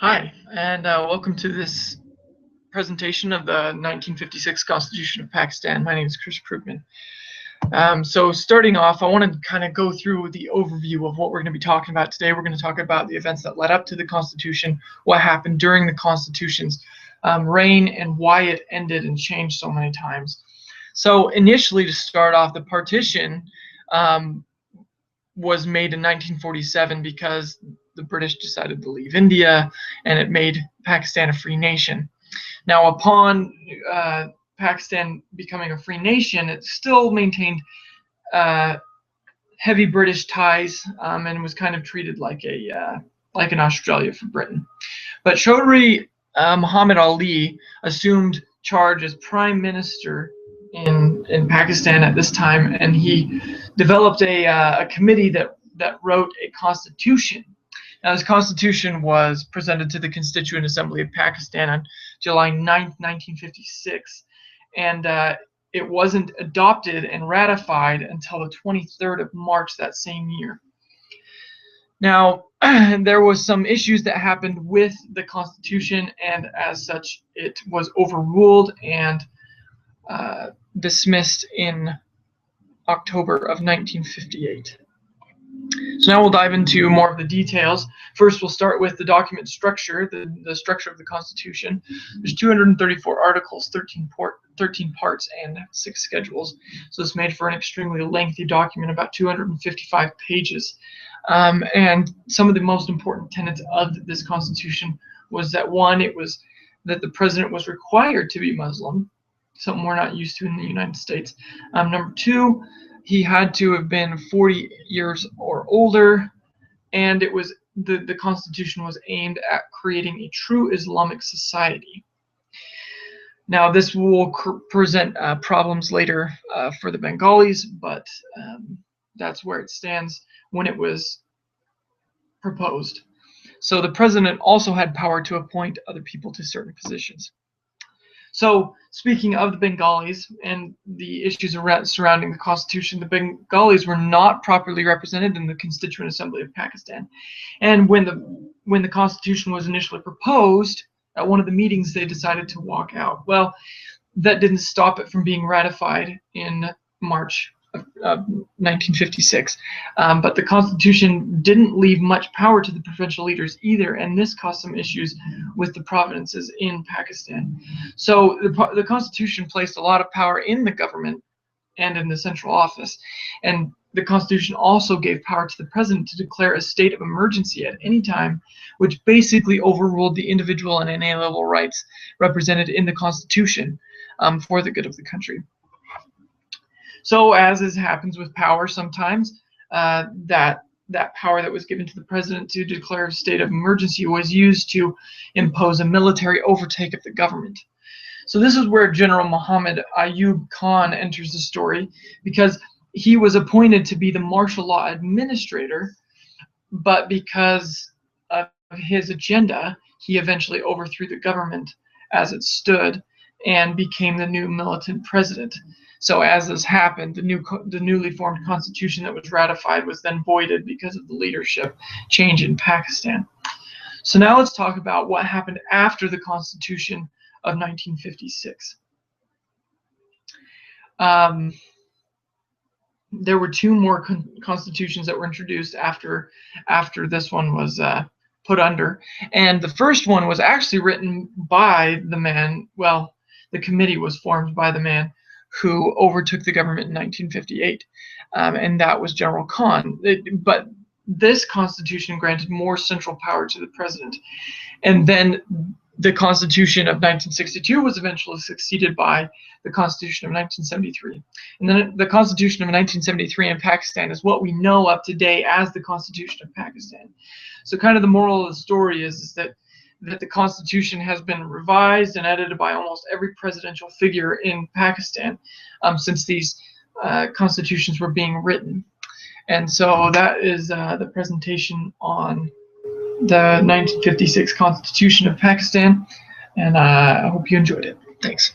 Hi, and welcome to this presentation of the 1956 Constitution of Pakistan. My name is Chris Krugman. So starting off, I want to kind of go through the overview of what we're going to be talking about today. We're going to talk about the events that led up to the Constitution, what happened during the Constitution's reign, and why it ended and changed so many times. So initially, to start off, the partition was made in 1947 because the British decided to leave India, and it made Pakistan a free nation. Now, upon Pakistan becoming a free nation, it still maintained heavy British ties and was kind of treated like an Australia for Britain. But Chaudhry Muhammad Ali assumed charge as prime minister in Pakistan at this time, and he developed a committee that wrote a constitution. Now, this constitution was presented to the Constituent Assembly of Pakistan on July 9th, 1956, and it wasn't adopted and ratified until the 23rd of March that same year. Now, there was some issues that happened with the Constitution, and as such, it was overruled and dismissed in October of 1958. So now we'll dive into more of the details. First, we'll start with the document structure, the structure of the Constitution. There's 234 articles, 13 parts, and 6 schedules. So this made for an extremely lengthy document, about 255 pages. And some of the most important tenets of this Constitution was that, one, it was that the president was required to be Muslim, something we're not used to in the United States. Number 2, he had to have been 40 years or older, and it was the Constitution was aimed at creating a true Islamic society. Now, this will present problems later for the Bengalis, but that's where it stands when it was proposed. So the president also had power to appoint other people to certain positions. So, speaking of the Bengalis and the issues surrounding the Constitution, the Bengalis were not properly represented in the Constituent Assembly of Pakistan. And when the Constitution was initially proposed, at one of the meetings they decided to walk out. Well, that didn't stop it from being ratified in March of 1956. But the Constitution didn't leave much power to the provincial leaders either, and this caused some issues with the provinces in Pakistan. So the Constitution placed a lot of power in the government and in the central office, and the Constitution also gave power to the president to declare a state of emergency at any time, which basically overruled the individual and inalienable rights represented in the Constitution for the good of the country. So, as happens with power sometimes, that power that was given to the president to declare a state of emergency was used to impose a military overtake of the government. So this is where General Muhammad Ayub Khan enters the story, because he was appointed to be the martial law administrator, but because of his agenda, he eventually overthrew the government as it stood and became the new militant president. So as this happened, the newly formed constitution that was ratified was then voided because of the leadership change in Pakistan. So now let's talk about what happened after the Constitution of 1956. There were 2 more constitutions that were introduced after this one was put under, and the first one was actually written by the man. Well, the committee was formed by the man who overtook the government in 1958, and that was General Khan. But this constitution granted more central power to the president, and then the Constitution of 1962 was eventually succeeded by the Constitution of 1973. And then the Constitution of 1973 in Pakistan is what we know of today as the Constitution of Pakistan. So kind of the moral of the story is that the Constitution has been revised and edited by almost every presidential figure in Pakistan since these constitutions were being written. And so that is the presentation on the 1956 Constitution of Pakistan, and I hope you enjoyed it. Thanks.